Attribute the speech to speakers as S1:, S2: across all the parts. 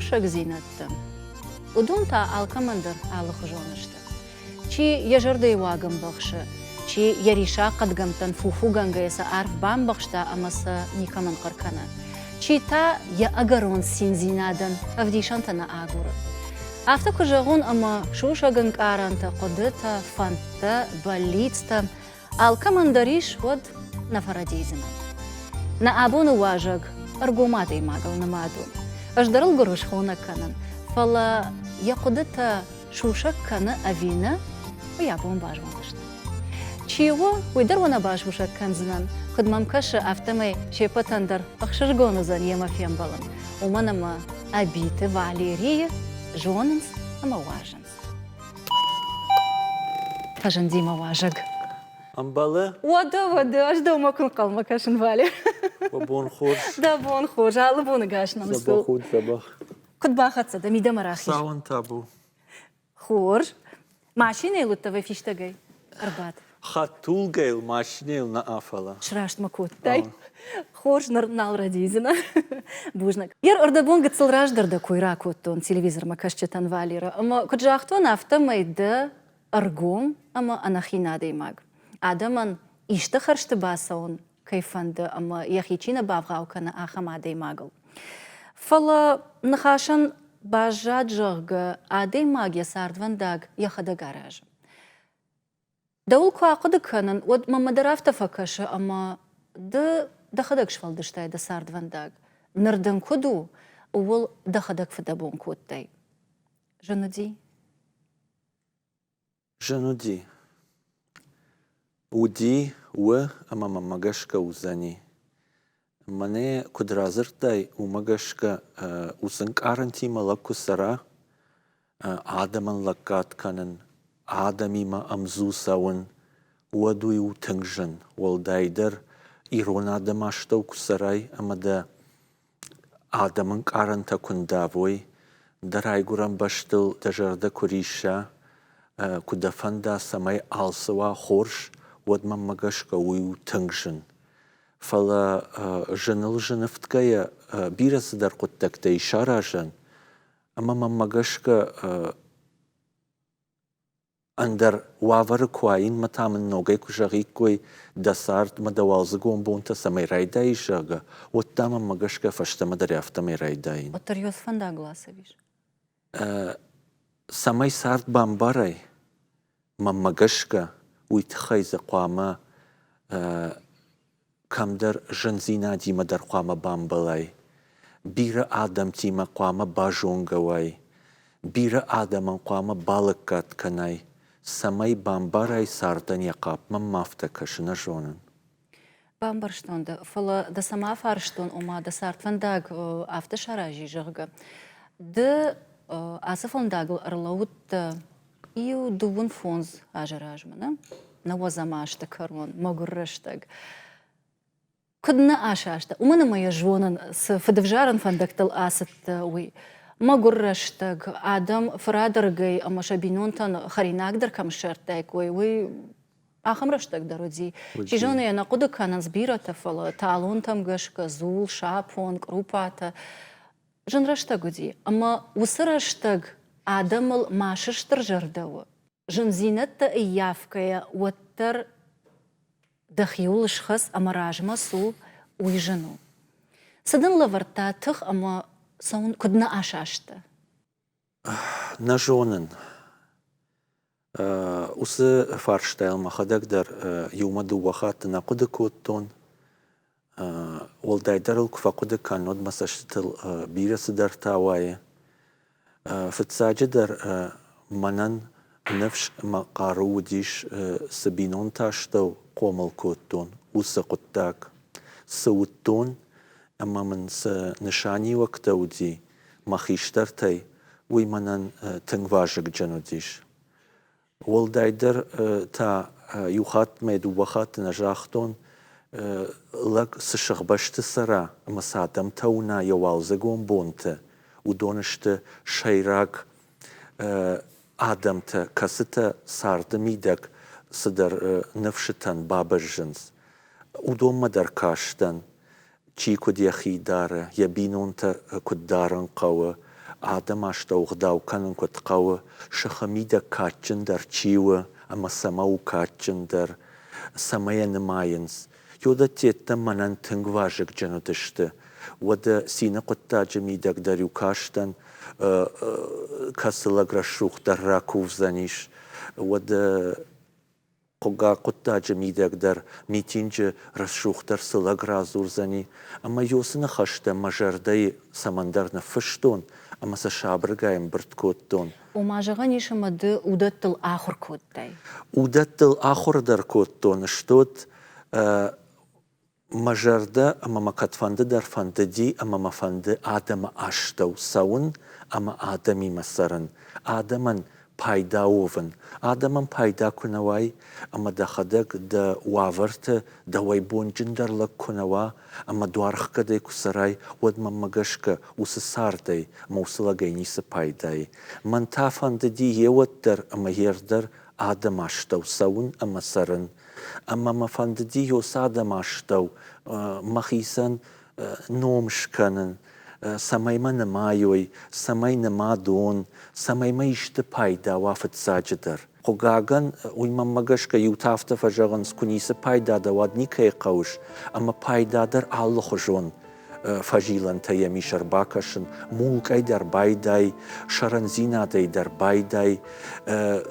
S1: شوشك زينت ودون تا الكمندر على خجونشته چی یجرده واقم بخشه چی یریشا قد گمتن فوفو گنگیسا عرف بام بخشتا امسا نیکمن قرکنه چی تا یا اگرون سینزینادن افدیشان تنا آگوره افتا کجاغون اما شوشا گنگ آرانتا قدرتا فانتا بالیتستا الكمندریش ود نفردیزنا نا ابون واجگ ارگوماتی ماگل نمادو اجدرل گروش خونه کنن فلا يقدت شوشك كان أفينا ويابون باش ونشت. چيوا ويدر ونا باش وشك كان زنان خد ممكش أفتمي شيبا تندر أخشر جون زن يما فيم بالن ومنا ما أبيت فاليريا جوننس أما واجنس. فجن ديما واجق.
S2: أمبالة؟
S1: ودا أجدو ما كن قلما كاشن فالي.
S2: وبون خورش.
S1: دا بون خورش على بون قاش نمسو.
S2: زبا خود زبا.
S1: قد باخت صدا ميدا مراخيش.
S2: ساون تابو.
S1: خور ماشينة لطفة فيش تجي أربعة.
S2: خاتول جيل ماشينة نافلا.
S1: شراشت مكوت تاي. خورش نال رديزنا بوجنك. ير أردبون قد صل راج دردا كويرا كوتون تلفزيون ما كاش تان فاليرا أما كنت جاختون أفتا ما يدا أرجوم أما أنا خينا دي ماج. عدمن يشتخرشت باسون كيفند أما يخيشينا بافغاو كنا آخا ما دي ماجل. فلا نخاشن باجاد جرگ عادی ماگی ساردوان داغ یخدا گاراج. دول کو عقد کنن ود ممدرافت فکش اما دخدکش فلدشتای د ساردوان داغ نردن کدو اول دخدک فدبون کودتای. جنودی؟
S2: جنودی. ودی و اما ممگشک وزنی. مني كدرازرتاي ومغشكا وسنك ارنتي ملكو سرا آدمان لكات كانن آدمي ما أمزوساون ودوي وتنجن والدايدر إيرون آدم أشتو كسراي أما دا آدمان كارنتا كندافوي دراي قرام باشتل تجرد كوريشا كدفندا سماي آلسوا خورش ودما مغشكا ويو تنجن فلا جنل جنفتكايا بيرس در قدك تي شاراجن اما ممغشكا اندر وافر كواين متا من نوغي كجاغي كوي دسارت مدوالزگون بونتا سمي رايداي جاغا وتا ممغشكا فشتا مدريافتا مي رايداين
S1: وتريوس فندا غلاسويش
S2: سمي سارت بامباراي ممغشكا ويتخيز قواما كم در جنزينا ديما در قوام بامبلاي بير آدم تيما قوام باجونغواي بير آدم قوام بالكات كناي سماي بامباراي ساردن يقاب من مافتكش نجونن
S1: بامبرشتون ده فلا ده سما فارشتون وما ده سارت فنداغ افتش راجي جرغ ده اسفون داغل ارلوت يو دوون فونز اجراجمنا نوزاماشت كرون مغرشتغ كدنا آشاشتا ومن ما يجونن فدفجارن فندقتل آست وي ما قرشتك آدم فرادرجي أما شبينون تن خريناك در كم شرتك وي آخم رشتك درودي شجوني أنا قد كان زبيرة تفل تعلون تم جشك زول شابون كروبات جن رشتك دي أما وسرشتك آدم ما ششتر جردو جن زينت إيافكيا وتر دخيول شخص أما راجما سو ويجنو سدن لورتا تخ أما سون كدنا أشاشتا
S2: نجونن وس فارشتايل ما خدك در يوم دو وقت نقد كوتون والدايدر الكفاقد كان نود مساشتل بيرس در تاواي فتساجد در منن نفش مقارو ديش سبينون تاشتو قوم الكوتون وسقطاك سوتون اما من نشاني وقتو دي مخيشترتي ويمنن تنواجك جنوديش والدايدر تا يوخات ميدو وخات نجاختون لك سشغبشت سرا مسادم تونا يوالزقون بونت ودونشت شيراك آدمتا كستا ساردميدك صدر نفشتن بابرجنز ودوم مدر كاشتن چی کد یخی داره یا بینون تا کد دارن قوه Адам ashta uğdaw kanın kutqağı şıxamida kaçındır çivi ama samav kaçındır samaya nımayınız. Yoda tiyette manan tıngvajık canı dıştı. Vada sine kuttacı midak dar yukaştan kasıla graşuq dar rakuvzaniş. Vada Koga kuttacı midak dar mitinci raşuq dar sıla grazurzani. Ama yosuna haşta majardayı samandarna fıştun. Ama sa şabrgayım bırtkotton.
S1: وماجغان يشمد ودت الآخر كودتاي
S2: Udat الآخر dar kotton. Ştot majarda ama makatfandı dar fandadi ama mafandı adama aştav savun ama adami masarın. Adaman payda oven. Adaman payda kunaway ama da khadak da wavarta da waybonjindarlak kunawa ama duarkhkade kusaray wad mamagashka usasarday ama usalagaynisa payday. Man tafandadi yewattar ama yerdar Adam aştav savun ama sarın. Ama mafandadi yos Adam aştav mahisan nomşkanın. Samayma namayoy, samay namadon, samayma işte payda vafet sacıdır. Kogagan uymamagashka yutafta fajagan skunisa payda da vadni kay qavuş ama paydadır Allah hojon. Fajilan tayemi şarbakaşın, mulkay der bayday, şaranzinaday der bayday,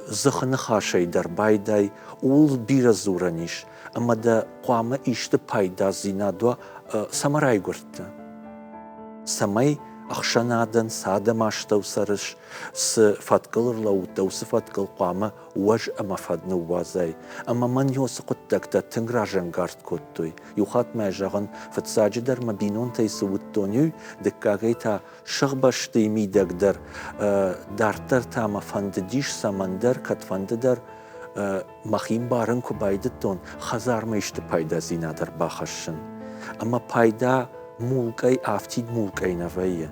S2: zıkhını haşay der bayday, ul biraz uraniş. Ama da qama işte payda zinadwa samaray gurtta. Samay akşanadan sadam aştav sarış, sı fatkılırla utav, sı fatkıl qama waj ama fadnu vazay. Ama man yosu quttakta tıngrajan gart kuttuy. Yuhat mejağın fatsacıdar ma binon taysı uttonyu, dikkagay ta şıgbaştı midagdar, dartar ta ma fandadiş samandar katfandadar, mahim barın kubaydıtton, hazarma işte payda zinadar baxaşın. Ama payda mulkay aftid mulkay navayya.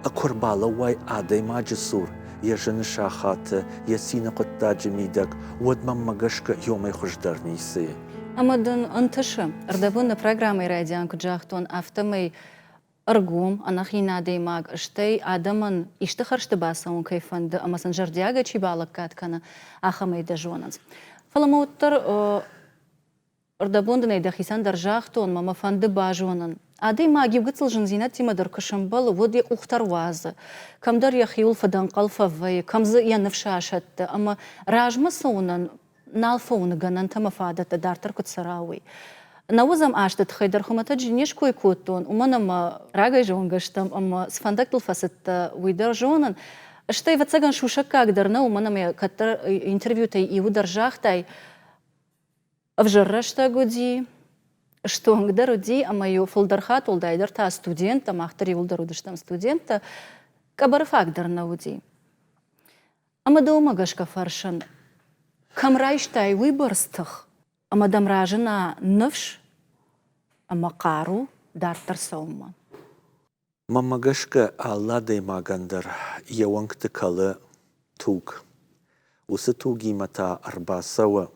S2: Akurbala way aday majsur, yajın şahatı, yasina quttacı midak, wadman magashka yomay khujdarnisi.
S1: أمدن أنتشم أردبون программы радиان كجاختون أفتمي أرجوم أنا خينا ديماغ أشتي آدمن إشتخرشت باسون كيفند أما سنجر دياغا چي بالكات كنا أخمي دجونز فلموتر أردبون دني دخيسان درجاختون ماما فند باجونن عادي ما جيب قتل جنزينات تيما در كشنبل ودي أختر واز كم در يخيول فدان قلفة في كم زي ينفشاشت أما راجم سونن نالفون جنن تما فادت دارتر كت سراوي نوزم عاشت خيدر خمتا جنيش كوي كوتون ومنا ما راجع جون قشتم أما سفندك الفست ويدر جونن اشتي فتسجن شو شكا قدرنا ومنا ما كتر انترفيو تي يودر جاختاي أفجرشتا قدي что нгдер ди амаю фолдерхат улдайдер та студент махтери улдер удыштам студент кабар фагдер науди ама дома гашка фаршан камрайштай выборстых ама дамражына нывш ама қару дартар саума
S2: Mamagashka Allah day magandar yawankta kala tug. Usa tugi mata arbasawa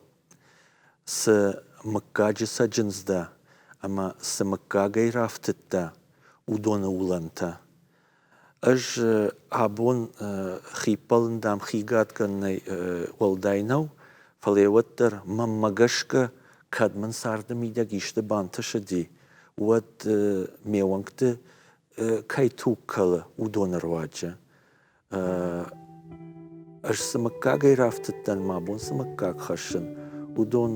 S2: sa makkaji sajinzda ama sa makkagay raftitta udona ulanta. Aj abon khipalndam khigat kanay waldaynaw falewattar mamagashka kadman sardamida gishta bantashadi wad mewankta kay tukkala udona rwaja. Aj sa makkagay raftittan mabon sa makkag khashin udon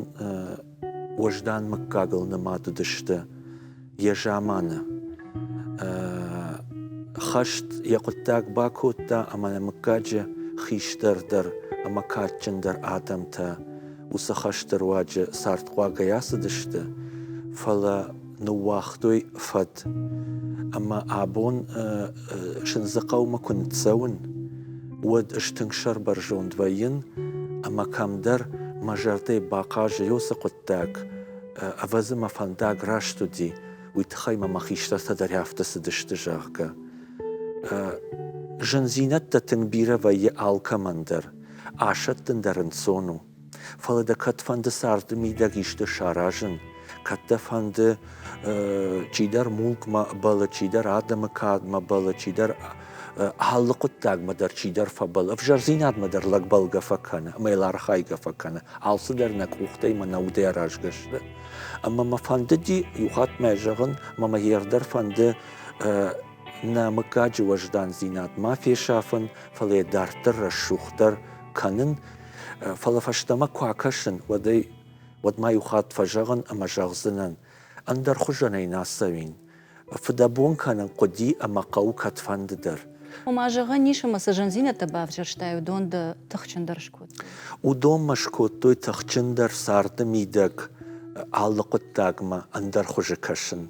S2: وجدان مكاغل نماتو دشتا يجامانا خشت يقتاك باكوتا أما مكاجة خيشتر در أما كاتشن در آدم تا وسا خشتر واجه سارت واقع ياس دشتا فلا نواختوي فد أما آبون شنزقاو ما كنت ساون ود اشتنشر برجون دوين أما كام در مجرتي باقاج يوسق التاك أفزم فانداق راشتو دي ويتخيم ما خيشتا تدريافتا سدشتجاغا جنزينتا تنبيرا وي آلكا مندر عاشت تندرن سونو فلدا كت فاند ساردمي دا گيشت شاراجن كت فاند چيدر ملك ما بلا چيدر آدم كاد ما بلا چيدر حلقت مدر چی در فبل افجر زینات مدر لقبل گفکنه میلار خای گفکنه عالس در نکوخته من نوده راج گشته اما ما فنده دی یوخات مجرن ما مهیردر فنده نامکاج وجدان زینات ما فی شافن فلی دارتر رشوختر کنن فلا فشتما کواکشن ود ما یوخات فجرن اما جغزنن اندر خجنه ناسوین فدابون کنن قدی اما قو کت فند در
S1: وما جغن نیش مسجن زینت بافجر شتای دون د تخچن درشکود
S2: و دوم مشکوت توی تخچن در سارد میدک علقت داغما اندر خجکشن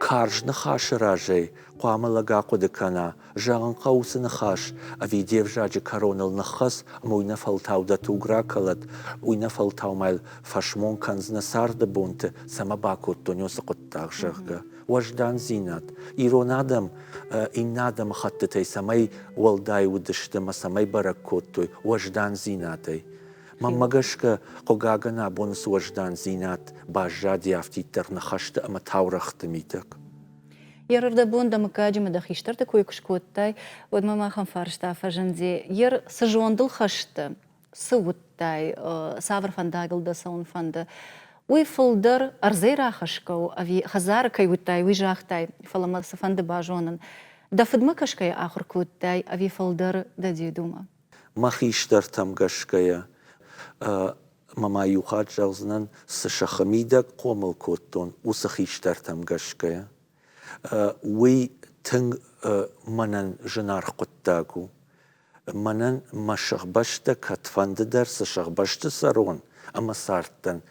S2: کارج نخاش راجی قام لگا قد کنا جان قوس نخاش اوی دیو جاج کارونل نخس موی نفل تاو دتو گرا کلت وی نفل تاو مال فشمون کنز نسارد بونت سما باکوت دنیوس قد تاغشگه وجدان زینات ایرون آدم این آدم خطتی سمای ولدای ودشتم سمای برکوت توی وجدان زیناتی ما مگشک قاگنا بونس وجدان زینات باجاد یافتی در نخشت اما تاورخت میتک.
S1: یر دبون دمکاجی مدخیشتر تکوی کشکوتای ود ما خم فرشتا فجندی یر سجواندل خشت سوتای سافر فنداگل دسون فند وی فلدر ارزی راخشکو اوی خزار کیوتای وی جاختای فلما سفند باجونن دفد مکشکای آخر کوتای اوی فلدر ددیدوما.
S2: ما خیشتر تم گشکیا مما یوخات جوزنن سشخمیدک قومل کوتون و سخیشتر تم گشکیا وی تنگ منن جنار قطاگو منن مشخ بشت کتفند در سشخ بشت سرون اما سارتن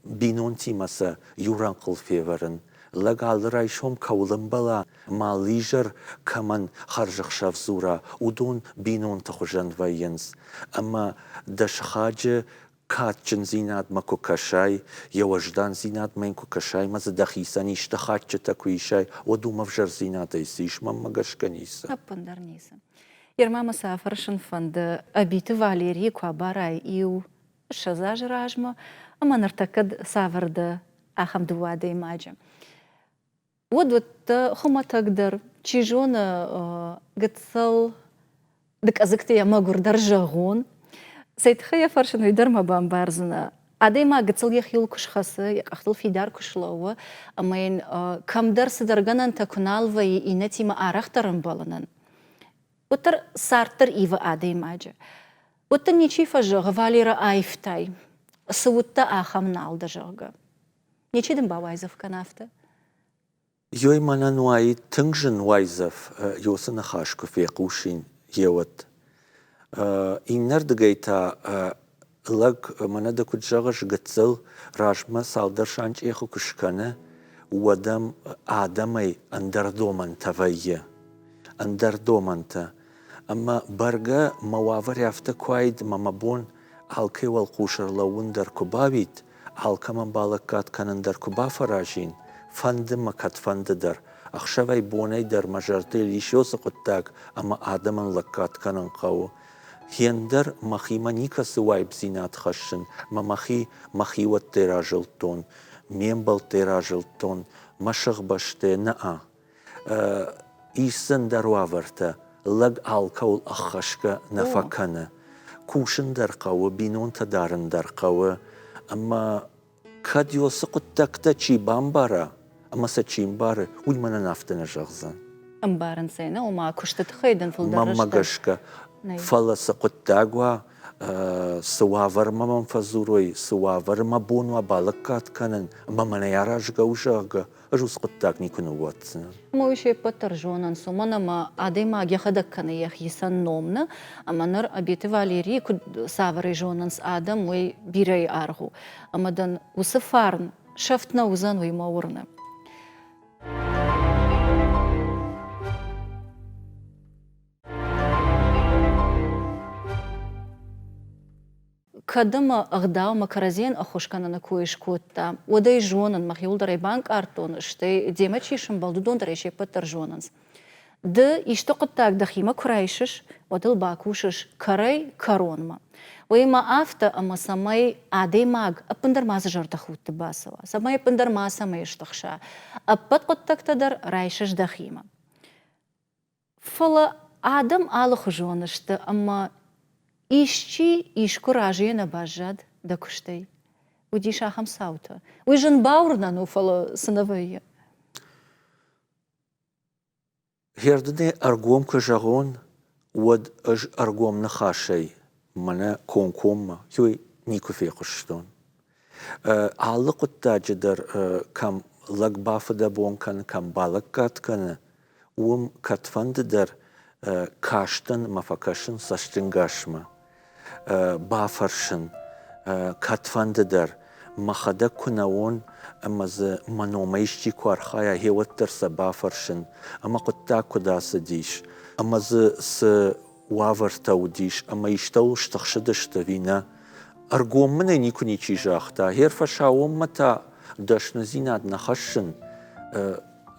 S2: بینون تیمسا یوران قلفی ورن لگال رایشم کولم بلا مالیجر کمان خرجخ شاف زورا ودون بینون تخوجن وینز اما دشخاج کات جن زینات ما کوکشای یا وجدان زینات من کوکشای مز دخیسانی اشتخاج تکویشای ودو مفجر زینات ایسیش ما مگش کنیسه.
S1: أبندر نيسا يرما مسافرشن فند أبيت فاليري كواباراي إيو شزاج راجما أما نرتكد سافر ده أخم دوادي ماجم ودوت خما تقدر تشيجون قتصل دك أزكتي يا ماغور درجاغون سيتخيا فرشن ويدر ما بامبارزنا عادي ما قتصل يخيل كش خاصة يقختل في دار كش لوا أما ين كم درس درجنا تكونال وي إنتي ما أرخترن بالنن وتر سارتر إيفا عادي ماجا وتر نيشي فجأة فاليرا آيفتاي سوتا آخم نال دجاغا نيشي دم باوايزف كنافتا
S2: يوي مانا نواي تنجن وايزف يوسن خاشكو في قوشين يوت إنر دقيتا لگ مانا دكو جاغش قتزل راجما سالدر شانج إيخو كشكنا ودم آدمي اندر دومن تفايا اندر دومنتا اما برگا موافر یافته كوايد ماما بون هالكي والقوشر لون در كوباويت هالكا من بالكات كانن در كوبا فراجين فند ما كات فند در اخشوي بوني در مجرتي ليشوس قطاك اما آدمن لكات كانن قاو هيندر مخي منيكا سواي بزينات خشن ما مخي والتراجلتون مينبل تراجلتون مشغ بشتي نقا إيسن در وافرتا لگ آلكول أخشك نفكنا كوشن در قوة بينون تدارن در قوة أما كاد يوسق التكتا چي بامبارا أما سچين بار وي منا نافتنا جغزان
S1: أمبارن سينا وما كشتت خيدن في الدرجة
S2: مما قشك فلا سقط تاغوا سوافر ما منفزوروي سوافر ما بونوا بالكات كانن ما من يراج غوجاغ روس قطاك نيكون واتسنا
S1: مو يشي بتر جونان سومنا ما عادي ما يخدك كان يخيسن نومنا اما نر ابيت فاليري كد سافري جونانس ادم وي بيري ارغو اما دن وسفارن شفتنا وزن وي مورنا كدم أغداو مكرزين أخوش كان أنا كويش كوتا وداي جونن مخيول دري بانك أرتون شتي ديما تشيشن بالدو دون دري شي بتر جوننس د يشتقد تاك دخيما كرايشش ودل باكوشش كراي كارونما ويما آفتا أما سماي عادي ماغ أبندر ما سجر تخوت تباسوا سماي أبندر ما سماي يشتخشا أبت قد تك تدر رايشش دخيما Фала адам алы хужонышты, амма ишчи ишкуражи на бажад да куштай. Уди шахам саута. Уйжен баурна ну фала сыновые.
S2: Хердне аргом кажагон, уад аж аргом нахашей, мана конкомма, юй нику фекуштон. Аллы кутта жидар кам лагбафыда бонкан, кам балаккат каны, катфандыдар каштан мафакашын саштынгашма. Бафаршын, катфандыдар, махада кунаон, амаз маномайшчи квархая хеваттарса бафаршын, ама кутта кудаса диш, амаз с вавартау диш, ама иштау штахшыдышты вина, аргоммыны никуни чижахта, херфашаоммата дашназинад нахашын,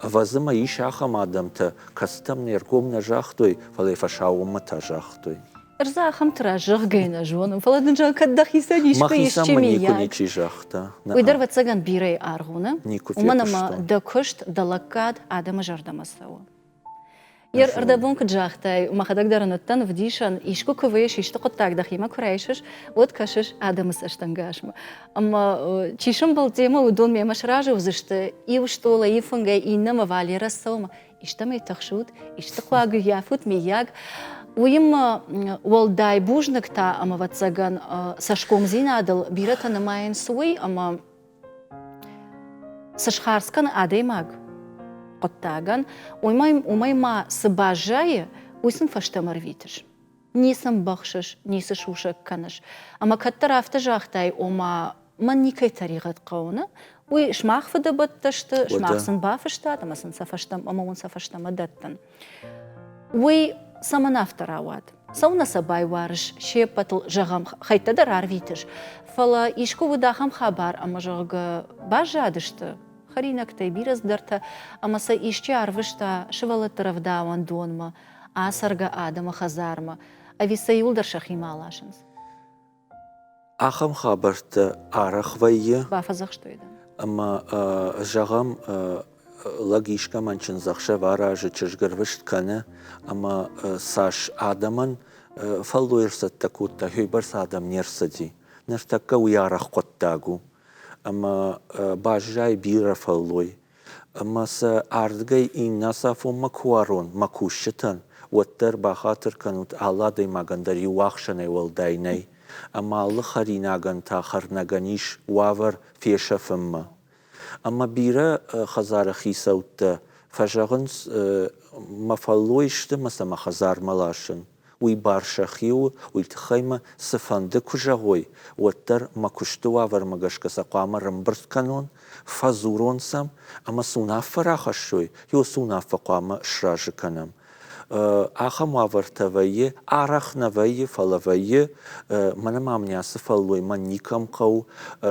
S2: вазыма ишахам адамта, кастам нергом нажахтой, фалайфашаоммата жахтой.
S1: Рзахам тражах гейна жонам, фала дынжа каддахиса нишка
S2: Махисам
S1: ишчими
S2: никуни
S1: яг.
S2: чижахта.
S1: Уйдар вацаган бирей аргуна,
S2: Нику
S1: уманама
S2: фекуштон.
S1: да кышт да лаккад адама жардамасауа. Ер ардабонка джахтай, махадагдаранаттан вдишан, ишку кавеш, ишта коттак дахима курайшыш, вот кашыш адамас аштангашма. Ама чишым был тема удон мемаш ражы узышты, и уштола, и фунгай, и нама вали рассаума. Ишта мей тахшут, ишта хуагу яфут мияг. Уим уалдай бужнакта, ама вацаган сашком зинадал, бирата намайен суй, ама сашхарскан адаймаг. Коттаган, умайма сыбажае, уйсын фаштамар витыш. Нисам бахшыш, нисы шушак каныш. Ама каттар авта жахтай, ома ман никай таригат қауны, уй шмах фыда батташты, шмахсын бафыштат, ама сын сафаштам, ама он сафаштам адаттан. Уй саман автарават. Сауна сабай варыш, шепатыл жағам хайтадар арвитыш. Фала ишку выдахам хабар, ама жағы бажадышты. Харинактай бираздарта, амаса ишчи арвышта шывалаттаравдауан донма, асарга адама хазарма, а виса юлдар шахималашынс.
S2: Ахам хабарта арахвайе,
S1: Бафазах что это?
S2: ама жағам лагишка манчын захша варажы чыжгырвышт каны, ама саш адаман фаллуирсат такутта, хүйбарс адам нерсади. Нертакка уярах коттагу. Ама бажай бира фаллой. Ама са ардгай иннаса фомма куарон, макушчатан. Уаттар бахатыр канут алладай магандар юахшанай валдайнай. Ама аллы харинаган та харнаганиш вавар феша фымма. Ама бира хазара хисаутта фажагынс мафаллойшты маса махазар малашын. Уй баршахиу, уй тхайма сафанды кужагой. Уаттар макушты вавар магашка сақуама рымбырт канон, фазурон сам, ама сунафа рахашой, ё сунафа қуама шражы канам. Ахам вавартавайе, арахнавайе, фалавайе, мана мамнясы фаллой, маникам қау,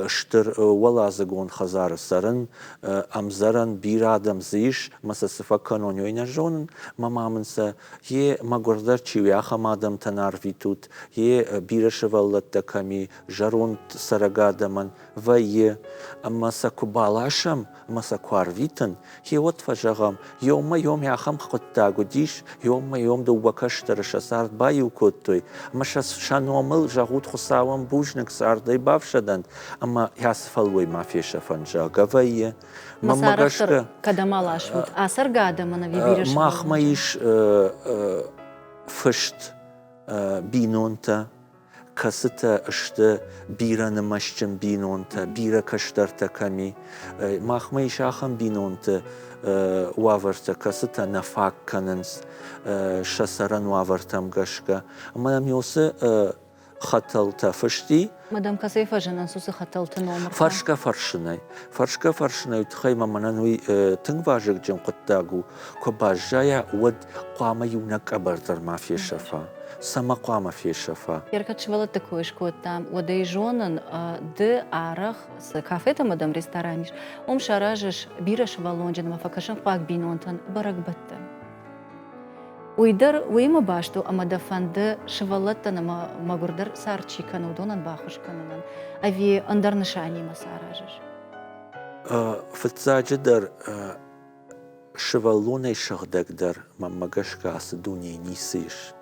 S2: штыр валазагон хазары сарын, амзаран бир адам зиш, маса сыфа канонёйна жонын, мамамынса, е магордар чивяхам адам танар витут, е бираши валлатта ками, жарон сарагадаман, вайе, маса кубалашам, маса куарвитан, е вот фажагам, йома йом яхам хоттагу диш, يوم يوم دو وكشتر شسارد بايو كوتوي اما شانومل جاغوت خساوان بوجنك ساردي بافشدن اما ياسفلوي ما في شفنجا غويه
S1: مسارختر كدمالاش ود اثر غادم انا بيبيرش
S2: ماخمايش فشت بينونتا كاستا اشت بيرا نمشچن بينونتا بيرا كشترتا كمي ماخمايش اخم بينونتا وافرتا كاستا نفاق كننس شسران وافرتام غشكا اما يوسى خطلتا فشتي
S1: مدام كسيفا جنان سوسي خطلت نومر
S2: فرشكا فرشناي تخيما منانوي تنواجك جن قطاغو كباجايا ود قاما يونك ابرتر ما في شفا سما قاما في شفا
S1: يركت شوالت такое шкоттам ودي жонан д арах с кафета мадам рестораниш шаражеш бираш валонжен мафакашан пак бинонтан баракбатта уйдар уйма башту амада фанды швалатта на магурдар сарчикан удонан бахушканан ави андарнышани масаражеш
S2: فتزاجدر شوالون شغدك در ممگش که از دنیا نیسیش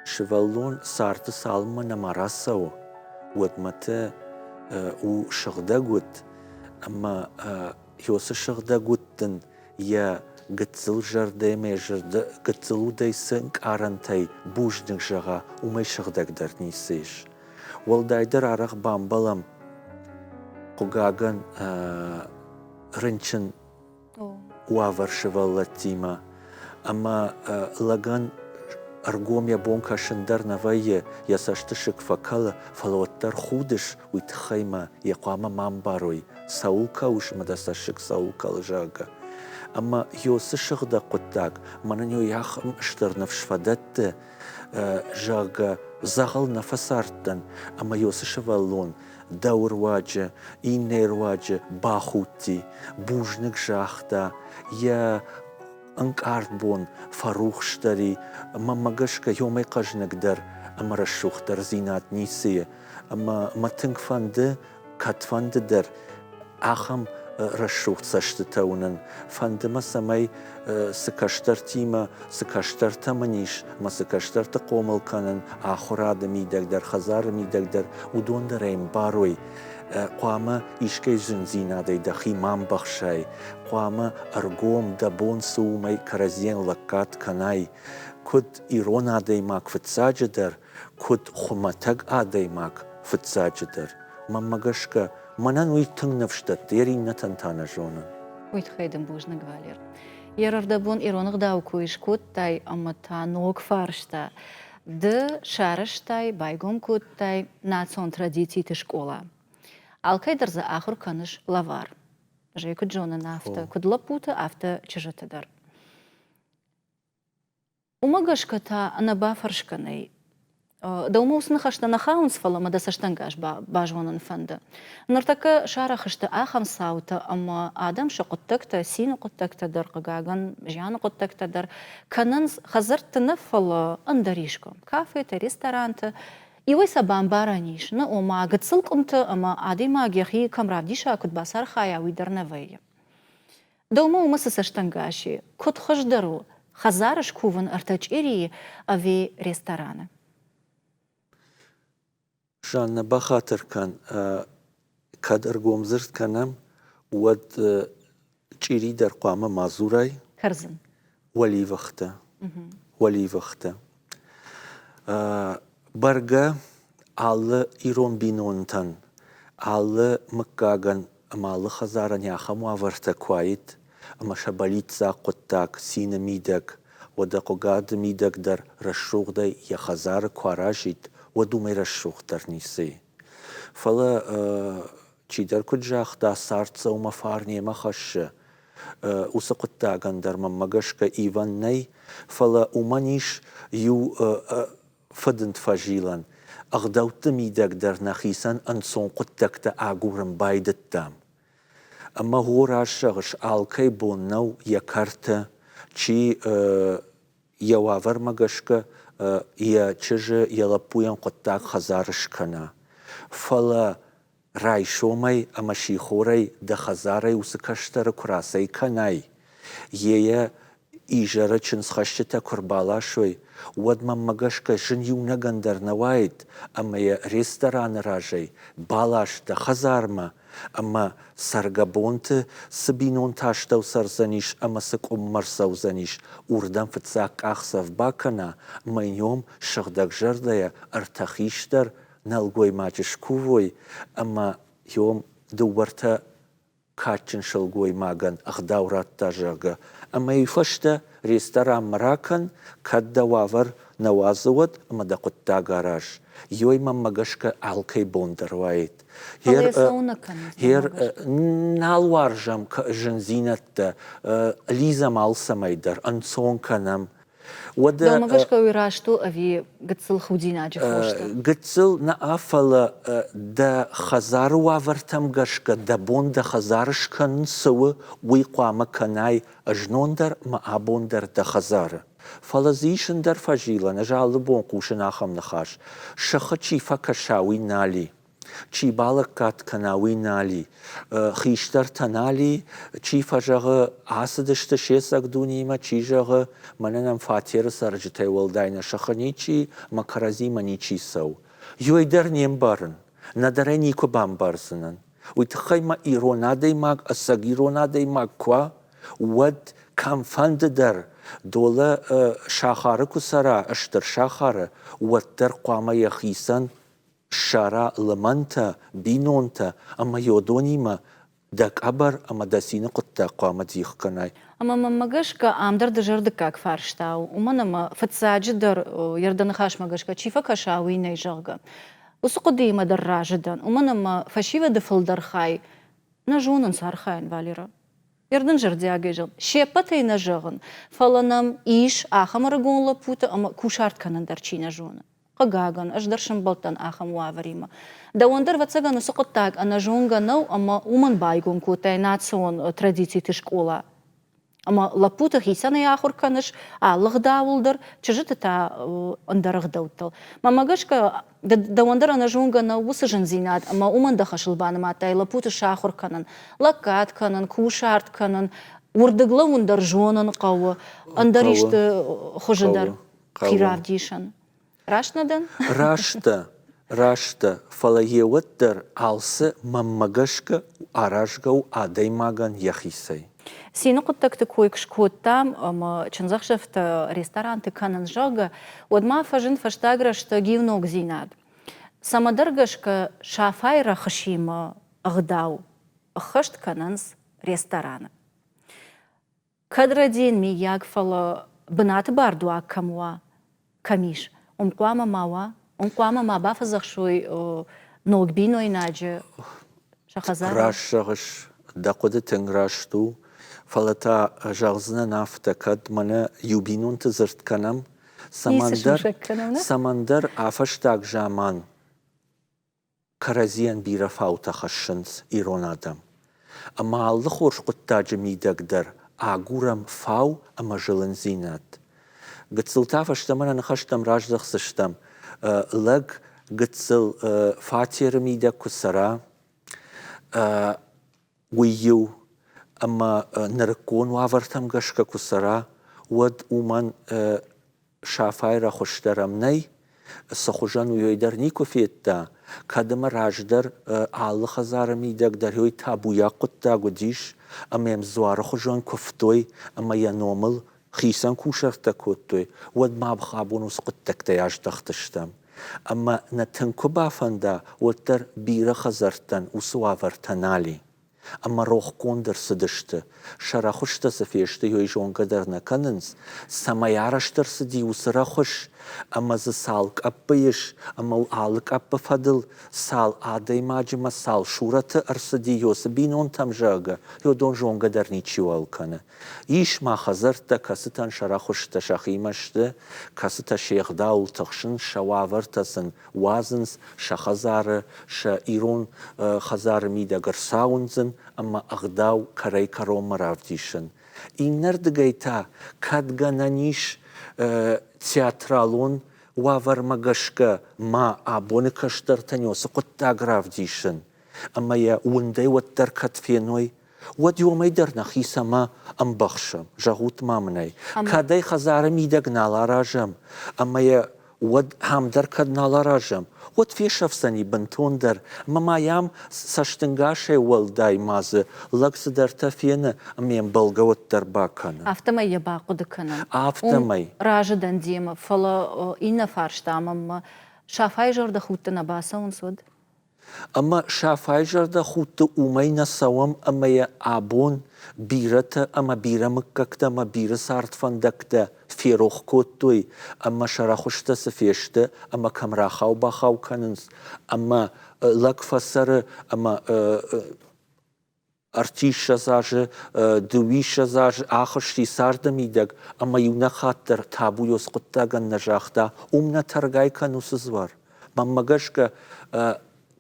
S2: شوالون سارت سالما نمارسو ودمت و شغدگوت اما يوس شغدگوتن یا قتل جرده می جرده قتلو دی سنگ آرنتای بوجدنگ جغا و می شغدگ در نیسیش والدای در عرق بامبالم قوغاغن رنچن وافر شوالتيما أما لغن أرقوم يبون كاشندر نوائي يساشتشك فكال فلوتر خودش ويتخيما يقوام مامباروي ساول كاوش مدساشك ساول كالجاغا أما يوسشغ دا قطاق منانيو ياخم اشتر نفش فدت جاغا زغل نفسارتن أما يوسشوالون دور واجه اینر واجه باخوتی بوجنک جاختا یا انکارد بون فروخشتری اما مگش که یومی قجنک در اما رشوخ در زینات نیسیه اما متنگ فنده کت فنده در آخم رشوخ سشت تونن فنده ما سمای سکشتر تیما سکشتر تمنیش ما سکشتر تقومل کنن آخراد میدک در خزار میدک در ودون دریم باروی قوامه ایشکی جنزینا دی دخی مام بخشای قوامه ارگوم دبون سومی کرزین لکات کنای کد ایرون آدی ماک فتساج در کد خمتگ آدی ماک فتساج در ما مگش که منان وی تنگ نفشتت دیری نتنتانه جونن
S1: ويت خيدم بوجنك فالير يردبون إيرونغ داو كويش كوت تاي أما تا نوك فارشتا د شارشتاي بايغوم كوت تاي ناتسون تрадиции تشكولا алкай درز آخر كنش لافار جاي كد جونا نافتا كد لبوتا آفتا چجتدر ومغش كتا أنا بافرشكني دوما وسنخشتا نخاونس فلا ما دسشتنگاش باجوانن فنده نرتك شارخشتا آخم ساوتا أما آدم شو قدتكتا سين قدتكتا در قاقاقن جيان قدتكتا در كننز خزرت نفلا اندريشكم كافي ريستورانت يويسا بامبارانيش وما قد سلقمت أما آدي ما جيخي كم راديشا كد باسار خاياوي در نوية دوما ومسسشتنگاشي كد خش درو خزارش كوفن ارتج إري أوي ريستورانه
S2: جان بخاطر كان كاد ارقوم زرت كانم ود چيري در قوامه مازوراي
S1: كرزن
S2: ولي وقتا برغا على ايرون بينونتن على مكاغن اما خزارن يا خمو ورتا كوايت اما شباليت سا قطاك سين ميدك ودقو قاد ميدك در رشوق داي يا خزار كواراجيت ودومي رشوخ در نيسي فلا چي در كجاخ دا سارتسا وما فارني ما خش وسقطاغن در ممغش كا ايوان ني فلا ومانيش يو فدنت فاجيلان اغدوت ميدك در نخيسان انسون قطاك تا اغورن بايدت دام اما هو راشغش آلكي بونو يكارتا چي يوافر مغشكا يا چجه يلپوين قطاق خزارش كنا فلا راي شومي اما شيخوري ده خزاري وسكشتر كراسي كناي يا إيجارة چنس خشتا كربالا شوي ود ممغشكا جن يونغن در نوايد اما يا ريستوران راجي بالاش ده خزارما اما سرگبونت سبینون تاشتو سرزنیش اما سکم مرسو زنیش اردن فتساق اخصف باکنا اما این یوم شغدک جرده ارتخیش در نلگوی ماجش کووی اما یوم دوبرتا کاتشن شلگوی ماغن اخداورات تاجاغا اما يفشتا ريستوران مراكن كد دوافر نوازود اما دا قطا غاراج يوي ممغشكا алкай بوندر وايت هير نالوارجم جنزينت ليزا مالسمايدر انسون كنم
S1: ودا مغشكا ويراشتو افي قتسل خودينا جفوشتا
S2: قتسل نافل دا خزار وافرتم غشكا دا بون دا خزارش كن سو ويقوام كناي اجنوندر ما ابوندر دا خزار فلزيشن در فاجيلا نجال بون قوشن اخم نخاش شخ چيفا كشاوي نالي چی بالکات کناوی نالی خیشتر تنالی چی فجاه عصدشت شیسک دونیما چی جاه منم فاتیر سرجته ولداین شخنی چی مکرزی منی چی سو یوی در نیم بارن نداره نیکو بام بارزنن ويتخي ما إيرونادي ماك السجيرونادي ماك كوا ود كم فند در دولة شاخارك سرا اشتر شاخارة ودر قوام يخيسن شارع لمنتا بينونتا أما يودوني ما دك أبر أما داسين قطة قوام ديخ كناي
S1: أما مغشكا عمدر دجردكاك فارشتاو ومنما فتساجدر يردنخاش مغشكا تشيفا كشاوي نيجاغا وسقديما دراجدا ومنما فشيفا دفل درخاي نجونن سارخاين فاليرا يردن جردياغي جل شيبتي نجغن فلنم إيش آخم رغون لبوتا أما كوشارت كانن درچي نجونا قاغان اش درشن بلتن آخم وافريما دوندر واتساغن سقطاك أنا جونغا نو أما ومن بايغون كوتاي ناتسون تрадиции تشكولا أما لبوتا хисана яхур каныш лыгдавулдыр чыжыты та ындарыгдауттал мамагашка давандар ана жунга на усыжын зинат ама уманда хашылбаным атай лапута шахур канын лакат канын кушарт канын урдыгла ундар жонын кавы андаришты хожындар киравдишан рашнадан
S2: рашта фалаеваттар алсы мамагашка аражгау адаймаган яхисай
S1: Сину куттакты койкш коттам, чынзахшафт ресторанты канан жага, одма фажин фаштаграшта гивног зинад. Самадыргашка шафайра хашима агдау, хашт кананс ресторана. Кадрадин ми ягфала бнат бардуа камуа, камиш, умквама маба фазахшуй ногбино инаджи шахазара.
S2: Рашагаш, дакода тенграшту, فلتا جالزنا نافتا كد منا يوبينون تزرت كنم سمندر آفشتاق جامان كرازيان بيرا فاوتا خشنس إيرون آدم أما الله خورش قطا جميدك در آغورم فاو أما جلن زينات قتسل تافشتم أنا نخشتم راجدخ سشتم لغ قتسل فاتير ميدك كسرا ويو أما نركون وعورتم قشكا كسرا ود ومن شافايرا خشترمني سخوجان ويدر نيكو فيتا كدما راجدر عال خزار ميدك در هوي تابويا قطا قديش أما يمزوار خجان كفتوي أما ينومل خيسان كوشرتا كوتوي ود ما بخابون وسقطتك تياج تختشتم أما نتنكو بافندا ودر بيرا خزرتن وسوافرتنالي أما روح كوندر سدشت شرا خشت سفيشت يويجون قدر نكننس سما يارشتر سدي وسرا خش أما ز سالك أبيش أما آلك أب فضل سال آدي ماجما سال شورة أرسدي يوسبينون تمجاغا يودون جون قدر نيچيوال كان إيش ما خزرت كستان شرا خشت شخيمشت كستا شيخ داول تخشن شواورتسن وازنس شخزار شايرون خزار ميدا قرساونزن أما أغداو كري كرو مرافتيشن إنر دقيتا كادغانانيش تياترالون وافر مغشكا ما أبوني كشترتنيو سقطا غرافتيشن أما يا وندي وتركت فينوي وديو ما يدرنا خيسا ما أمبخشم جاغوت مامني كادي خزار ميدق نالا راجم أما يا ود هم در کد نالا راجم ود فيش افسني بنتون در ما يام ساشتنگاشه ولداي ماز لغس در تفين امين بلغوت در باكن
S1: افتمي يباقود كنن
S2: افتمي
S1: راجدن ديما فلا إنا فارشتامم شافاي جرد خوتنا باسا ونسود
S2: أما شافايجر دا خوت أمينا سوام أما يا أبون بيرتا أما بيرا مككتا أما بيرا سارت فندكتا في روخ كوتوي أما شراخشتا سفيشتا أما كمراخاو باخاو كاننس أما لك فسر أما ارتيشا زاج دويشا زاج آخرشتي ساردا ميدق أما يونا خاطر تابو يسقطتا غن نجاختا أمنا ترغاي كانو سزوار ممغشك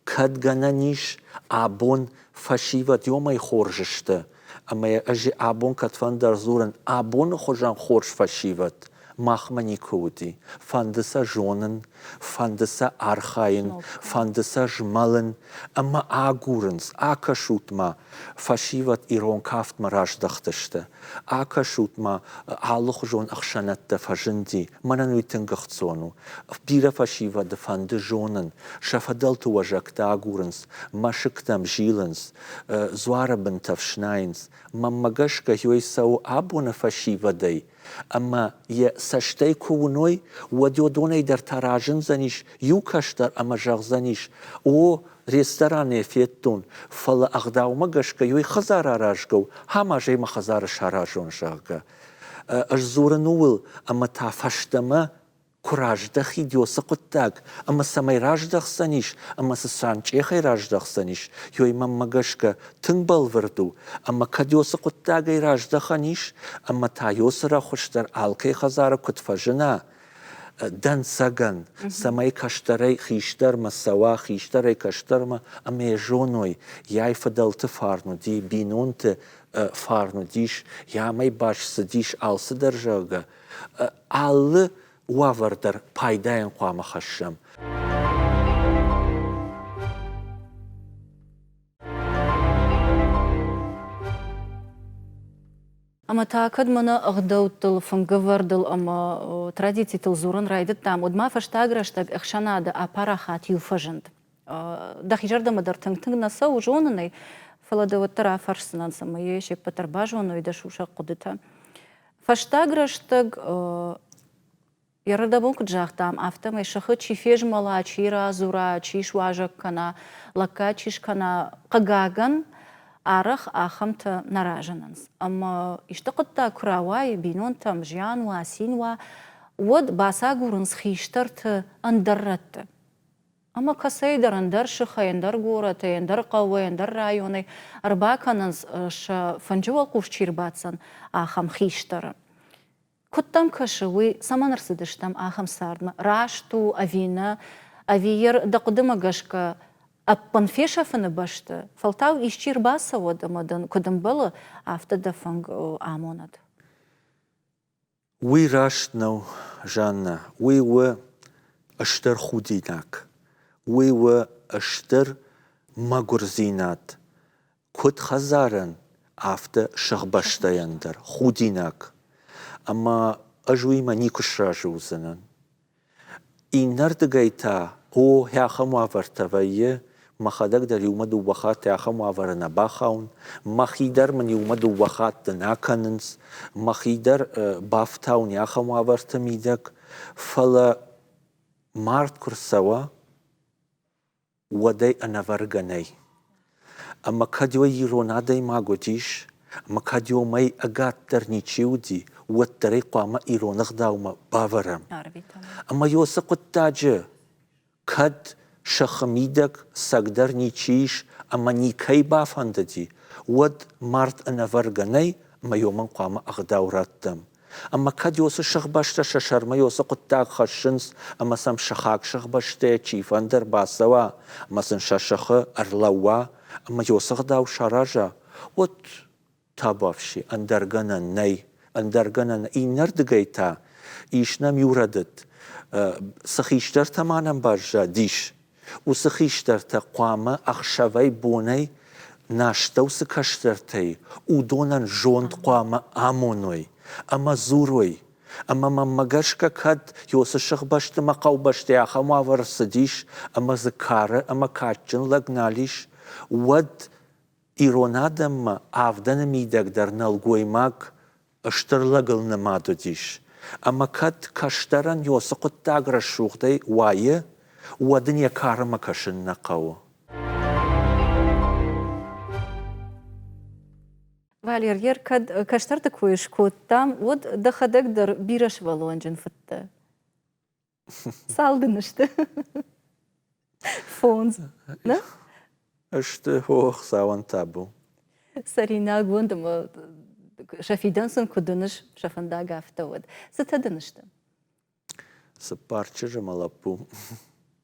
S2: كدغانانيش أبون فشيفت يومي خورجشتا أما أجي أبون كتفان در زورن أبون خوجان خورج فشيفت machmani kodi, fandesa jonen, fandesa archaien, fandesa jmallen, amma agurens, akashutma, fashivat iron kaft marash dachteste, akashutma, aluch jon achshanette fajindi, mananuiten gachtsonu, bira fashiva de fande jonen, shafadelt wajakta agurens, mashiktam gilens, zwarabentaf schneins, mammagashka huisau abuna fashiva dei, amma je sashtei kuvunoi, wadiodonei der tarajen zanish, yukashtar amma jagzanish, o restorane fiettun, fala agdau magashka yui khazara rajgo, hama jema khazara sharajon shagga. Azzuranul, amma ta fashtama, кураждах идёса коттаг, ама самай раждах саниш, ама сасан чехай раждах саниш, ёй маммагашка тыңбал вырду, ама кадёса коттагай раждах аниш, ама та ёсара хоштар алкай хазара котфажина. Дан саган, самай каштарай хиштарма, сава хиштарай каштарма, ама жоной, яй фадалты фарну, ди бинонты фарну диш, я май баш садиш алсы даржага, аллы وافردر پایداین قوام خشم.
S1: أما تأكد من أغدوتل فنجوردل أما تراديتي تلزورن رايدت تام ودما فشتاغرشتاغ إخشانا دا أباراخات يوفجند. داخل جرد مدر تنگ نسا وجونني فلا دوترا فرسنان سمايه شك بترباجونو يدشوشا قدتا. فشتاغرشتاغ يرد بونك جاختام أفتم يشخد شي فيج ملا شي رازورا شي شواجك كنا لكا شيش كنا قاقاقن أرخ أخمت نراجننس أما اشتقت كراواي بينون تم جيان واسين ود باساقورنس خيشترت اندرت أما كسيدر اندر شخي اندر غورتي اندر قوي اندر رايوني أرباكننس فنجوال قوشتير باتسن أخم خيشتر كتم كشوي سمانر سدشتم أخم ساردم راشتو أفينا أفير دقدم قشك أبن فيشا فنبشت فلتاو إشتير باسا ودمدن كدم بلا أفتا دفنگ آموند
S2: وي راشتنو جانا وي و أشتر خوديناك وي و أشتر مغرزينات كد خزارن أفتا شغبشتا يندر خوديناك أما أجوي ما نيكش راجوزنن إن نردقايتا هو هاخم وافرتوية مخدق در يومد وخات هاخم وافرنا باخاون مخيدر من يومد وخات ناكننس مخيدر بافتاون هاخم وافرتميدك فلا مارت كرسوا ودي أنا فرغني أما كديو يرونادي ما قديش أما كديو ماي أغات ترنيشيودي والطريقة ما إيرونغ داوما بافرم أما يوسق التاج كد شخميدك سقدر نيشيش أما نيكي بافنددي ود مارت أنا فرغني ما يومن قام أغداوراتم أما كد يوس شخبشت ششر ما يوسق التاج خشنس أما سم شخاك شخبشت چيفندر باسوا أما سن ششخ أرلوا أما يوسق داو شراجا ود تابافشي أندرغنا ني أندرغنا إنردقيتا إيشنام يوردت سخيشتر تماما باجا ديش وسخيشتر تقوام أخشوي بوني ناشتو سكشترتي ودونن جوند قوام آمونوي أما زوروي أما ممغشك كد يوسشخ بشت مقاو بشت ياخا ماورسديش أما زكارة أما كاتشن لغناليش ود إيرونادم أفدن ميدك در نلغوي ماك أشتر لغل نمادو ديش أما كد كشترن يوسق التاقر الشوخدي وايه ودنيا كارما كشن نقاو
S1: Валер, ير كد كشترتك ويش كوتام ود دخدك در بيرش والونجن فتا سالدنشت فونز نا
S2: أشت هوخ ساوان تابو
S1: سرينا قوندم شافيدانسن كدنش شافندا قافتا ود ستدنشت
S2: سبارتش جمالابو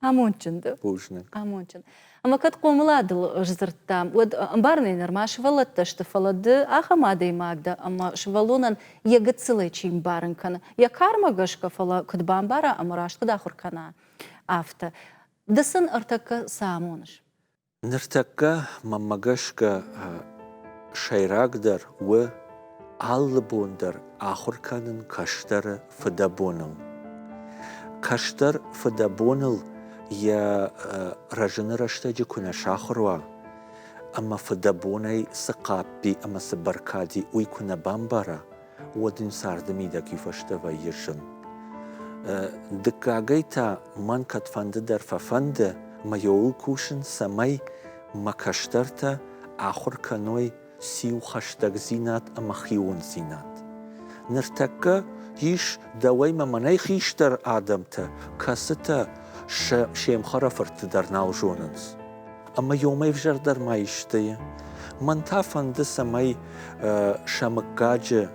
S1: Амончинды.
S2: Бужник.
S1: Амончин. Ама кат комладыл жзырттам. Од амбарный норма швалатта штыфалады ахамадый магда. Ама швалунан егыцылы чим барынкана. Я кармагашка фала кудбамбара амурашты дахуркана афта. Дысын артакка самоныш.
S2: Ныртакка маммагашка шайрагдар у аллыбондар ахурканын каштары фыдабоныл. Каштар фыдабоныл я ражыны раштаджи куна шахурва. Ама фыдабонай сақаппи ама сыбаркади уй куна бамбара. Уадын сардымида кифаштава ешын. Дыкагайта ман катфандыдар фафанды майоул кушын самай макаштарта ахурканой сиу хаштаг зинат ама хиун зинат. Ныртакка иш давай маманай хиштар адамта касыта шем харафарты дарнал жонынс. Ама йомай вжардар майштая. Манта фанды самай шамыккаджы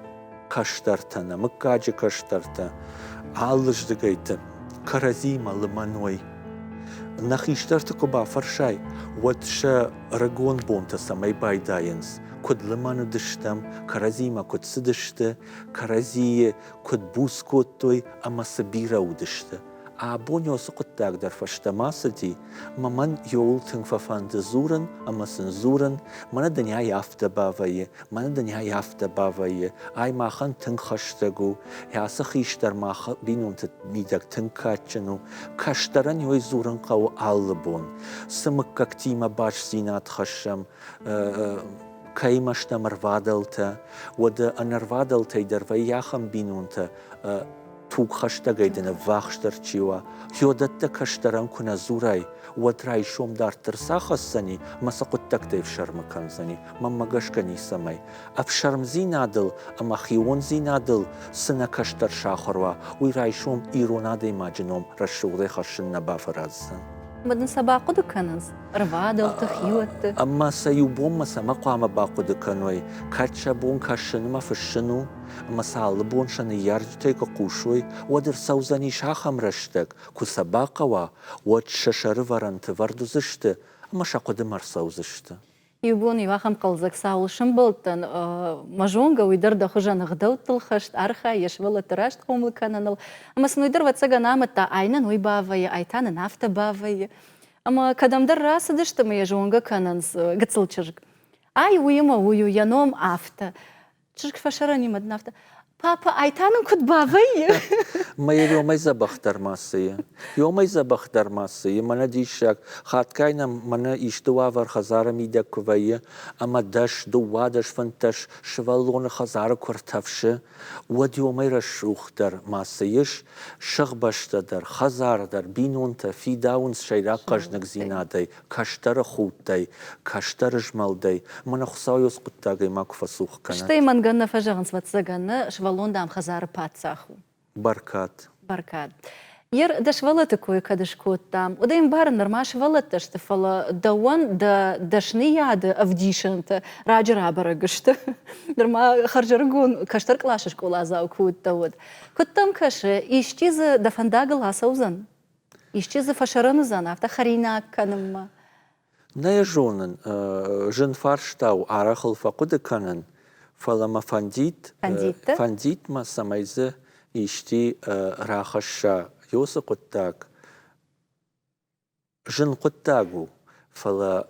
S2: каштартана, мыккаджы каштарта. Аллыждыгайты каразима лыманой. Нахиштарты куба фаршай. Вот ша рагон бонта самай байдайынс. Код лыману дыштам, каразима код сыдышты, каразие код бус код той, ама сабира удышты. А бонёсы куттагдар фаштамасыди, маман йоул тынг фафанды зуран, ама сын зуран, мана дыня яфта бавайы, ай махан тынг хаштагу, ясы хиштар маха бинунты мидак тынг качану, каштаран йой зуран кау аллы бон, сымык как тима баш зинат хашам, каймаштам арвадалта, вада анарвадалта идарвай яхам бинунта, туг хаштагайдана вахштарчива, йодатта каштаран куна зурай, уатрай шом дартыр сахассани, масакуттактай в шармаканзани, маммагашкани самай. А в шармзинадыл, ама хионзинадыл, сына каштар шахарва, уйрай шом иронадай маджином, расшулай хашын набафаразсан.
S1: Мадын сабақу дыканыз. Рвадыл тахиотты.
S2: Ама саюбом масама қуама бақу дыканой, кача бон кашыныма фышыну, ама салы бон шаны ярджтай кақушой, уадыр саузани шахам раштак, кусабақава, уад шашары варанты вардузышты, ама шақуды марсаузышты.
S1: Юбон ивахам қалзак саулшын болтын, мажонга уйдырда хужан ғдау хашт, арха ешвала тырашт қомлы кананыл. Ама сын уйдыр ватсага намытта айнан уйбавайы, айтаны нафта бавайы. Ама кадамдар расыдышты мая жонга кананс гыцыл чыжык. Ай уйыма уйу яном афта. Чыжык фашарани мад нафта. Папа, айтанын куд бавайы.
S2: Майыр йомай забахтар масыйы. Йомай забахтар масыйы. Мана дишак. Хаткайна мана иштуа вар хазара мида кувайы. Ама даш дуадаш фанташ шваллоны хазара квартавшы. Уад йомай рашухтар масыйыш. Шығбаштадар, хазардар, бинунта, фидаунс шайрак кажнак зинадай. Каштары хуттай, каштары жмалдай. Мана хусайос куттагай макфасух канат.
S1: Штай манганна фажағын сватсаганны швалондам хазары патсаху.
S2: Баркат.
S1: Баркат. Ер да швалаты кое кадышкот там. Удаим барын норма швалаты штыфала дауан да дашны яды авдишанты раджара барагышты. Норма харжаргун каштар клашыш колазау кут вот. Куттам кашы ищизы да фандага ласаузан. Ищизы фашаранызан авта харина канымма.
S2: Ная жонын, жын фарштау арахыл факуды канын. Фалама фандит. Фандит ма самайзы ишти рахаша. Йосы куттаг. Жын куттагу. Фала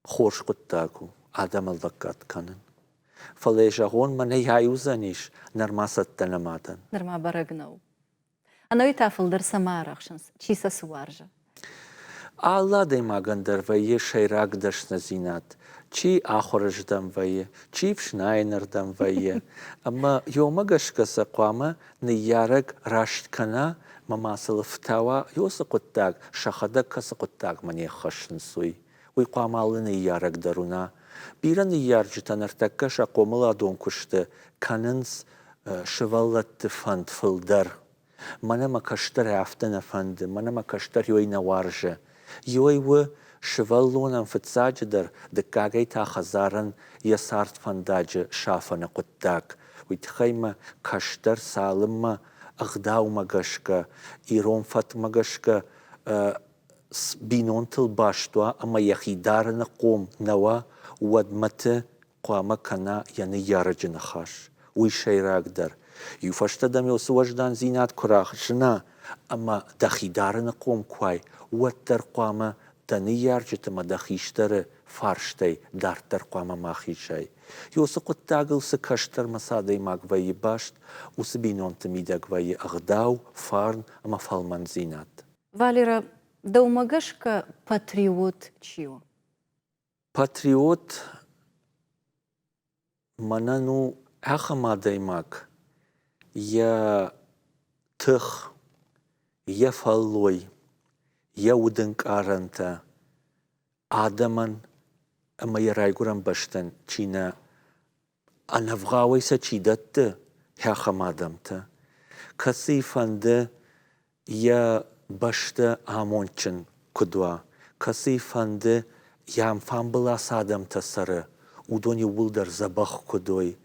S2: хош куттагу. Адам алдакат канын. Фала ежагон мана яюзаниш нармасаттанамадан.
S1: Нарма барагнау. Анау тафылдар самарахшынс. Чиса суаржа.
S2: Allah деймагандар вайе шайрак дашна зинат. Чи ахорождам вайе, чи вшнайнердам вайе. Ама йомагашкаса қуама ниярак рашткана мамасыл фтава йосы куттаг, шахада касы куттаг мане хашын суй. Уй қуамалы ниярак даруна. Бира ниярджитан артакка шақомыл адон кушты. Канынс шываллатты фанд фылдар. Мана макаштар афтана фанды, мана макаштар йойна варжа. Йойвы шываллонан фыцаджадар дыккагайта хазаран ясарт фандаджы шафана куттак. Уйтхайма каштар салымма أغداو مغشكا إيرون فت مغشكا بينون تلباشتوا أما يخيدارنا قوم نوا ودمت قوام كنا يعني يارجن خاش ويشيراك در يفشت دم يوسوجدان زينات كراخشنا أما دخيدارنا قوم كواي ودر قوام تنيار جتما دخيشتر فارشتي دارتر قوام ماخيشي يوسو قطاقل سكشتر مسادي ماغوي باشت وسبينون تميداغوي أغداو فارن أما فالمان زينات
S1: Валера, да умагашка патриот чио?
S2: Патриот манану ахамадаймак я тых я фаллой я удынкаранта адаман ама ярайгуран баштан чина анавгавайса чидатты хахамадамта касифанды я башта амончын кудва касифанды ям фамбала садам тасары удони улдар забах кудой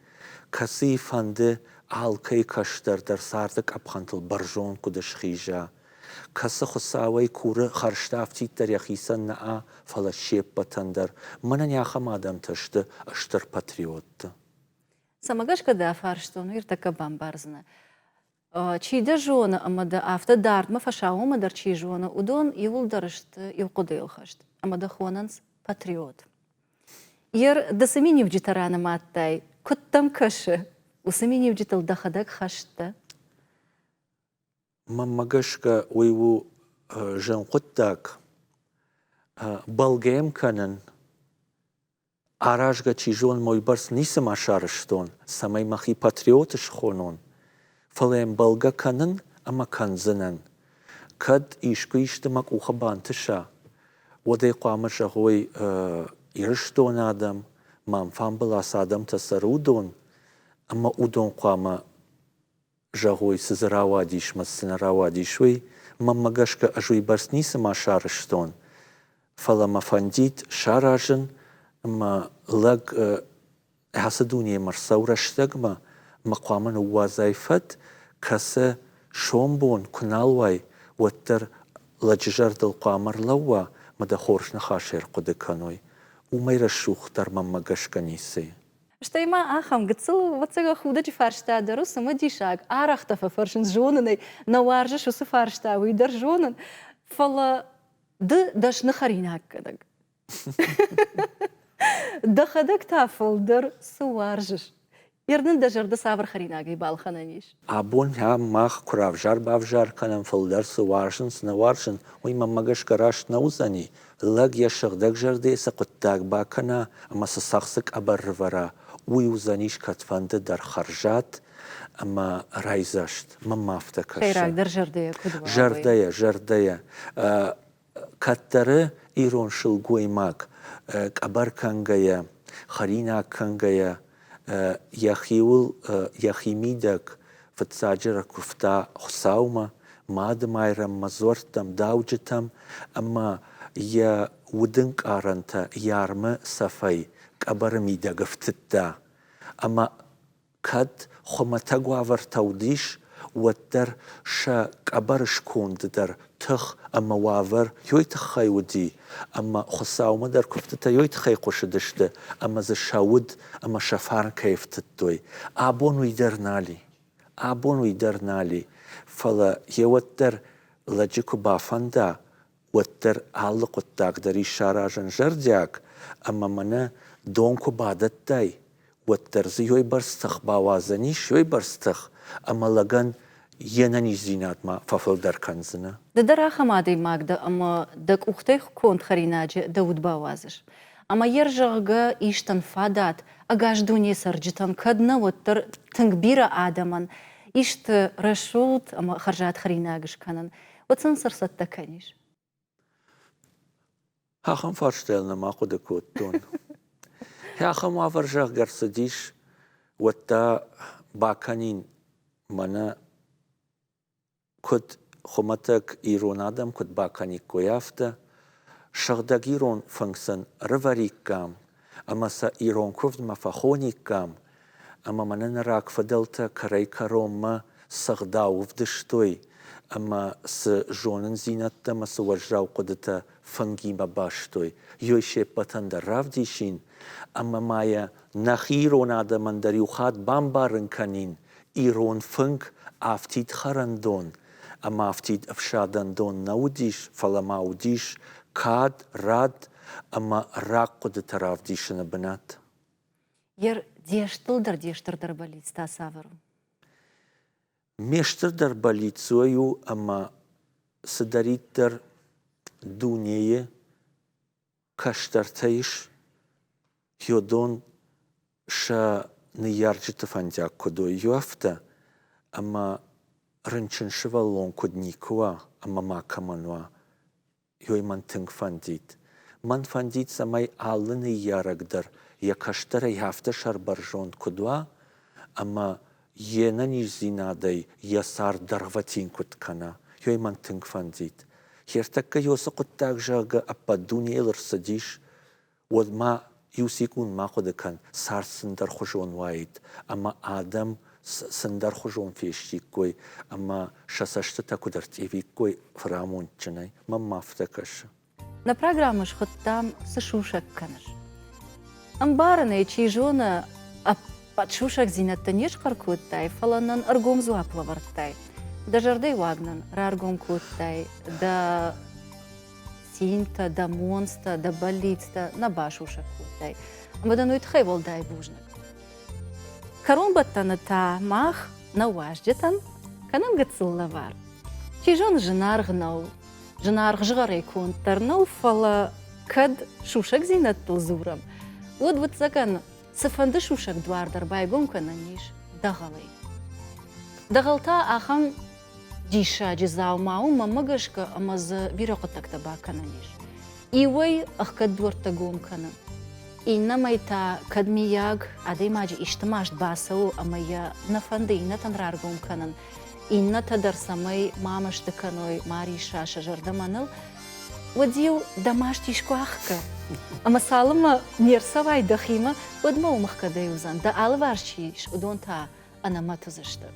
S2: касифанды алкай каштардар сардык апхантыл баржон кудаш хижа касы хусавай куры харштафтиттар яхисан наа фала шеп батандар манан яхам адам ташты аштар патриотты
S1: Самагашка да фарштон иртака бамбарзна. Чида жона амада афта дартма фашау мадар чи жона удон иулдарышт иуқудейлхашт амада хонанс патриот. Ер да сами не вджитарана маттай куттам каши усами не вджитал дахадак хашта.
S2: Мамагашка уйву жан куттак балгем канан аражга чи жон мой барс нисам ашарыштон самай махи патриотыш хонон фалем балга канан ама канзанан кад ишку иштамак ухабантыша водай қуамыша хой ирыштон адам мам фамбалас адам тасар удон ама удон қуама жагой сызырава дишмас сынарава дишвей мамагашка ажуй барс нисам ашарыштон фалама фандит шаражын ама лаг хасадуния марсаурыштагма مقاما وظيفة كسا شومبون كنالواي وتر لججر دل قامر لوا مدا خورش نخاشير قد كانوي وما يرشوخ تر ممجش كنيسي
S1: Что има ахам гцел вот сега худа чи фаршта дару сама дишак арахта фаршин жонаны наваржа шо се фаршта уй дар жонан фала д даш нахаринак кадаг да хадак тафл дар суаржш Ерден дажарда савр харинагай балхананиш.
S2: Абон я мах куравжар бавжар канам фалдар суваршин снаваршин уй мамагаш караш наузани лаг я шагдаг жарде сaquttak бакана ама сасахсык абарвара уй узаниш катфанды дар харжат ама райзашт мамафта каша.
S1: Хайрак дар жардая кудва.
S2: Жардая. Каттары ирон шылгуймак кабар кангая харина кангая يخيول يخيميدك فتساجر كفتا خساوما مادمايرم مزورتم داوجتم اما يا ودنك ارنتا يارما صفي كبر ميدك فتتا اما كد خمتاغوا ورتوديش وتر شا كبرش كوند در تخ اما وافر يويت خايودي اما خصاوما در كفتتا يويت خاي قشدشته اما ز شاود اما شفار كيف تدوي ابون ويدرنالي فلا يوتر لجيكو بافندا وتر علق التقدري شاراجن جردياك اما منا دونكو بادتاي وتر زيوي برستخ باوازنيش يوي برستخ اما لغن ينني زينات ما ففل در كنزنا
S1: ددر خمادي ماغدا اما دك اختيخ كونت خريناجي داود باوازش اما يرجغا ايشتن فادات اغاش دوني سرجتن كدنا وتر تنكبيرا ادمن ايشت رشوت اما خرجات خريناغش كانن وتسنسر ستكنيش
S2: هاخم فرشتلنا ما قد كوتون هاخم وافرجغ غرسديش وتا باكانين منا كد خمتك إيرون آدم كد باكاني كويافتا شغدك إيرون فنكسن رفاريك كام أما سا إيرون كفد مفاخوني كام أما من نراك فدلتا كري كروم ما сагдау вдыштой, ама с жонен зинатта, ма с уважрау кодата фангима баштой. Йойше патанда равдишин, ама мая нахирон адаман дарюхат бамбарен канин, ирон фанг афтит харандон, ама афтит афшадандон наудиш, фаламаудиш, кад, рад, ама рак кодата равдишина банат.
S1: Ер дештырдар балит ста савару.
S2: Мештырдар балицою, ама садариттар дунее, каштартаиш, йодон ша неярджита фандяк кодой юафта, ама рынчен шевалон кодникуа, ама макамануа, йой мантынг фандит. Ман фандит самай аллын ярагдар, я каштара яфта шарбаржон кодуа, ама ена нижзинадай ясар дарватин куткана, йой мантынг фандит. Хертакка йоса куттагжага аппадунелыр садиш, вот ма юсикун ма ходакан сар сындар хожон вайт, ама адам сындар хожон фештиккой, ама шасашта такудар тевиккой фрамончанай, ма мафтакаша.
S1: На программаш хоттам сашушак канаш. Амбаране чижона подшушак зинаттанеш каркуттай, фаланан аргом зуаплавартай. Да жардей вагнан, раргом куттай, да синта, да монста, да балицта, на башушак куттай. Амбадануит хайвол дай бужнак. Карон баттана та мах на важджетан, канан гациллавар. Чижон женаргнау, женаргжгарей кунтарнау, фала кад шушак зинаттл зурам. Вот закан сафанды шушак дуардар байгом кананиш дагалай. Дагалта ахам диша джизау мау мамагашка амаз бирокотакта ба кананиш. Иway ахкад дуартагом канан. Инна майта кадмияг адей маджи иштамаш басау амая нафанды инна танраргом канан. Инна тадар самай мамашты каной мариша шажардаманыл. Водил дамаштишку ахка. Ама салама нерсавай дахима одма умахкада юзан. Да алварчиш удонта анамату зашта.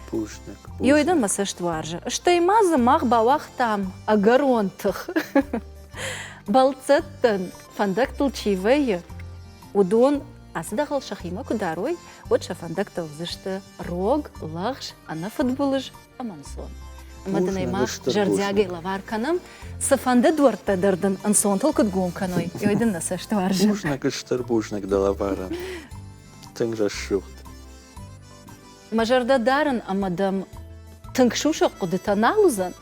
S2: Пушнак.
S1: Йойдан масашт варжа. Штаймаза мах бавах там агаронтах. Балцеттан фандактл чивея. Удон асдахал шахима кударой. Вот шафандактал зашта рог, лахш, ана футболыш, амансон. Маданайма жардяги лаварканам сафанда дуарта дардан ансон толкот гомканой. Йойдан насашт варжа.
S2: Пушнак иштар бушнак далавара. Тынгра шухт.
S1: Мажарда даран амадам тынгшуша кудыта налузан,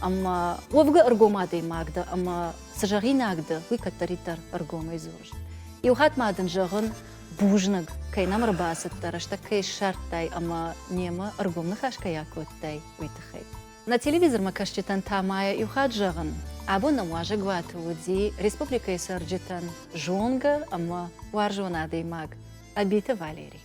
S1: ама овга аргомадей магда, ама сажагинагда, хуй катаритар аргомай зурж. И ухат мадан жаган бужнаг, кай нам рабасаттар, ашта кай шарттай, ама нема аргомна хашка якоттай уйтахай. На телевизор макашчитан тамая и ухат жаган, або на мажа гвата уди, республика и сарджитан жонга, ама варжонадей маг, абита Валерий.